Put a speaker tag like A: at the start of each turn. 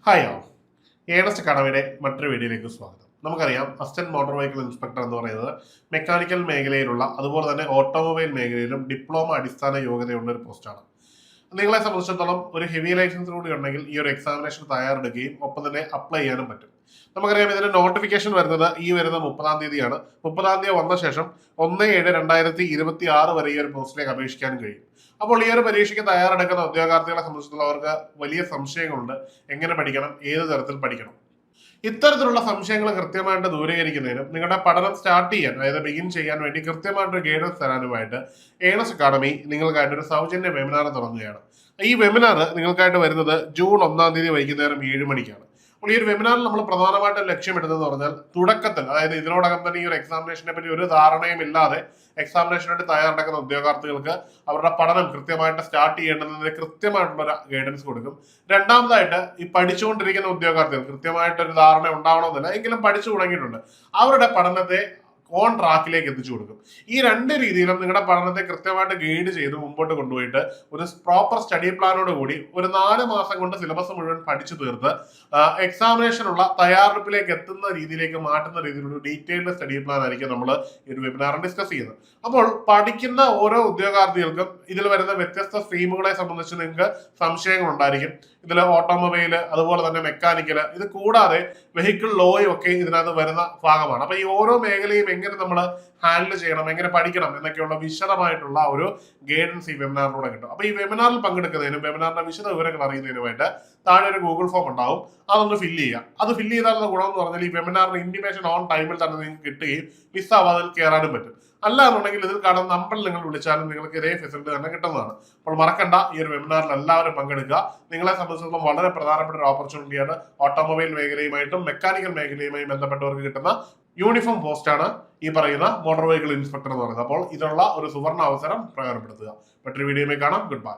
A: Hi all Ernest കടവയുടെ മറ്റൊരു വീഡിയോയിലേക്ക് സ്വാഗതം. നമുക്കറിയാം അസിസ്റ്റന്റ് മോട്ടോർ വെഹിക്കിൾ ഇൻസ്പെക്ടർ എന്ന് പറയുന്നത് മെക്കാനിക്കൽ മേഖലയിലുള്ള അതുപോലെ തന്നെ ഓട്ടോമൊബൈൽ മേഖലയിലും ഡിപ്ലോമ അടിസ്ഥാന യോഗ്യതയുള്ള ഒരു പോസ്റ്റാണ്. നിങ്ങളെ സംബന്ധിച്ചിടത്തോളം ഒരു ഹെവി ലൈസൻസ് കൂടി ഉണ്ടെങ്കിൽ ഈ ഒരു എക്സാമിനേഷൻ തയ്യാറെടുക്കുകയും ഒപ്പം തന്നെ അപ്ലൈ ചെയ്യാനും പറ്റും. നമുക്കറിയാം ഇതിന്റെ നോട്ടിഫിക്കേഷൻ വരുന്നത് ഈ വരുന്ന 30-ാം തീയതിയാണ്. 30-ാം തീയതി വന്ന ശേഷം 1/7/2026 വരെ ഈ ഒരു പോസ്റ്റിലേക്ക് അപേക്ഷിക്കാനും കഴിയും. അപ്പോൾ ഈ ഒരു പരീക്ഷയ്ക്ക് തയ്യാറെടുക്കുന്ന ഉദ്യോഗാർത്ഥികളെ സംബന്ധിച്ചിടത്തോളം അവർക്ക് വലിയ സംശയങ്ങളുണ്ട്. എങ്ങനെ പഠിക്കണം, ഏത് തരത്തിൽ പഠിക്കണം. ഇത്തരത്തിലുള്ള സംശയങ്ങൾ കൃത്യമായിട്ട് ദൂരീകരിക്കുന്നതിനും നിങ്ങളുടെ പഠനം സ്റ്റാർട്ട് ചെയ്യാൻ, അതായത് ബിഗിൻ ചെയ്യാൻ വേണ്ടി കൃത്യമായിട്ടൊരു ഗൈഡൻസ് തരാനുമായിട്ട് ഏണസ്റ്റ് അക്കാഡമി നിങ്ങൾക്കായിട്ട് ഒരു സൗജന്യ വെബിനാർ തുടങ്ങുകയാണ്. ഈ വെബിനാർ നിങ്ങൾക്കായിട്ട് വരുന്നത് ജൂൺ 1-ാം തീയതി വൈകുന്നേരം 7 മണിക്കാണ്. അപ്പോൾ ഈ ഒരു വെബിനാറിൽ നമ്മൾ പ്രധാനമായിട്ടും ലക്ഷ്യമിടുന്നതെന്ന് പറഞ്ഞാൽ തുടക്കത്തിൽ, അതായത് ഇതിനോടകം തന്നെ ഈ ഒരു എക്സാമിനേഷനെ പറ്റി ഒരു ധാരണയും ഇല്ലാതെ എക്സാമിനേഷനായിട്ട് തയ്യാറെടുക്കുന്ന ഉദ്യോഗാർത്ഥികൾക്ക് അവരുടെ പഠനം കൃത്യമായിട്ട് സ്റ്റാർട്ട് ചെയ്യേണ്ടതിന് കൃത്യമായിട്ടുള്ള ഒരു ഗൈഡൻസ് കൊടുക്കും. രണ്ടാമതായിട്ട് ഈ പഠിച്ചുകൊണ്ടിരിക്കുന്ന ഉദ്യോഗാർത്ഥികൾ കൃത്യമായിട്ടൊരു ധാരണ ഉണ്ടാവണമെന്നില്ല, എങ്കിലും പഠിച്ചു തുടങ്ങിയിട്ടുണ്ട്, അവരുടെ പഠനത്തെ ഓൺ ട്രാക്കിലേക്ക് എത്തിച്ചു കൊടുക്കും. ഈ രണ്ട് രീതിയിലും നിങ്ങളുടെ പഠനത്തെ കൃത്യമായിട്ട് ഗൈഡ് ചെയ്ത് മുമ്പോട്ട് കൊണ്ടുപോയിട്ട് ഒരു പ്രോപ്പർ സ്റ്റഡി പ്ലാനോട് കൂടി ഒരു 4 മാസം കൊണ്ട് സിലബസ് മുഴുവൻ പഠിച്ചു തീർത്ത് എക്സാമിനേഷനുള്ള തയ്യാറെടുപ്പിലേക്ക് എത്തുന്ന രീതിയിലേക്ക് മാറ്റുന്ന രീതിയിലുള്ള ഡീറ്റെയിൽഡ് സ്റ്റഡി പ്ലാൻ ആയിരിക്കും നമ്മൾ ഈ ഒരു വെബിനാറിൽ ഡിസ്കസ് ചെയ്യുന്നത്. അപ്പോൾ പഠിക്കുന്ന ഓരോ ഉദ്യോഗാർത്ഥികൾക്കും ഇതിൽ വരുന്ന വ്യത്യസ്ത സ്ട്രീമുകളെ സംബന്ധിച്ച് നിങ്ങൾക്ക് സംശയങ്ങൾ ഉണ്ടായിരിക്കും. ഇതിൽ ഓട്ടോമൊബൈൽ, അതുപോലെ തന്നെ മെക്കാനിക്കൽ, ഇത് കൂടാതെ വെഹിക്കിൾ ലോയും ഒക്കെ ഇതിനകത്ത് വരുന്ന ഭാഗമാണ്. അപ്പൊ ഈ ഓരോ മേഖലയും എങ്ങനെ നമ്മൾ ഹാൻഡിൽ ചെയ്യണം, എങ്ങനെ പഠിക്കണം എന്നൊക്കെയുള്ള വിശദമായിട്ടുള്ള ഒരു ഗൈഡൻസ് ഈ വെബിനാറിലൂടെ കിട്ടും. അപ്പൊ ഈ വെബിനാറിൽ പങ്കെടുക്കുന്നതിനും വെബിനാറിന്റെ വിശദ വിവരങ്ങൾ അറിയുന്നതിനുമായിട്ട് താഴെ ഒരു ഗൂഗിൾ ഫോം ഉണ്ടാവും, അതൊന്ന് ഫില്ല് ചെയ്യുക. അത് ഫില്ല് ചെയ്താലുള്ള ഗുണം എന്ന് പറഞ്ഞാൽ ഈ വെബിനാറിന് ഇന്റിമേഷൻ ഓൺ ടൈമിൽ തന്നെ നിങ്ങൾക്ക് കിട്ടുകയും മിസ്സാവാതെ അതിൽ കയറാനും പറ്റും. അല്ല എന്നുണ്ടെങ്കിൽ ഇതിൽ കാണുന്ന നമ്പറിൽ നിങ്ങൾ വിളിച്ചാലും നിങ്ങൾക്ക് ഇതേ ഫെസിലിറ്റി തന്നെ കിട്ടുന്നതാണ്. അപ്പോൾ മറക്കണ്ട, ഈ ഒരു വെബിനാറിൽ എല്ലാവരും പങ്കെടുക്കുക. നിങ്ങളെ സംബന്ധിച്ചിടത്തോളം വളരെ പ്രധാനപ്പെട്ട ഒരു ഓപ്പർച്യൂണിറ്റിയാണ്. ഓട്ടോമൊബൈൽ മേഖലയുമായിട്ടും മെക്കാനിക്കൽ മേഖലയുമായും ബന്ധപ്പെട്ടവർക്ക് കിട്ടുന്ന യൂണിഫോം പോസ്റ്റാണ് ഈ പറയുന്ന മോട്ടോർ വെഹിക്കിൾ ഇൻസ്പെക്ടർ എന്ന് പറയുന്നത്. അപ്പോൾ ഇതിനുള്ള ഒരു സുവർണ അവസരം പ്രയോജനപ്പെടുത്തുക. മറ്റൊരു വീഡിയോയിൽ കാണാം. Good bye.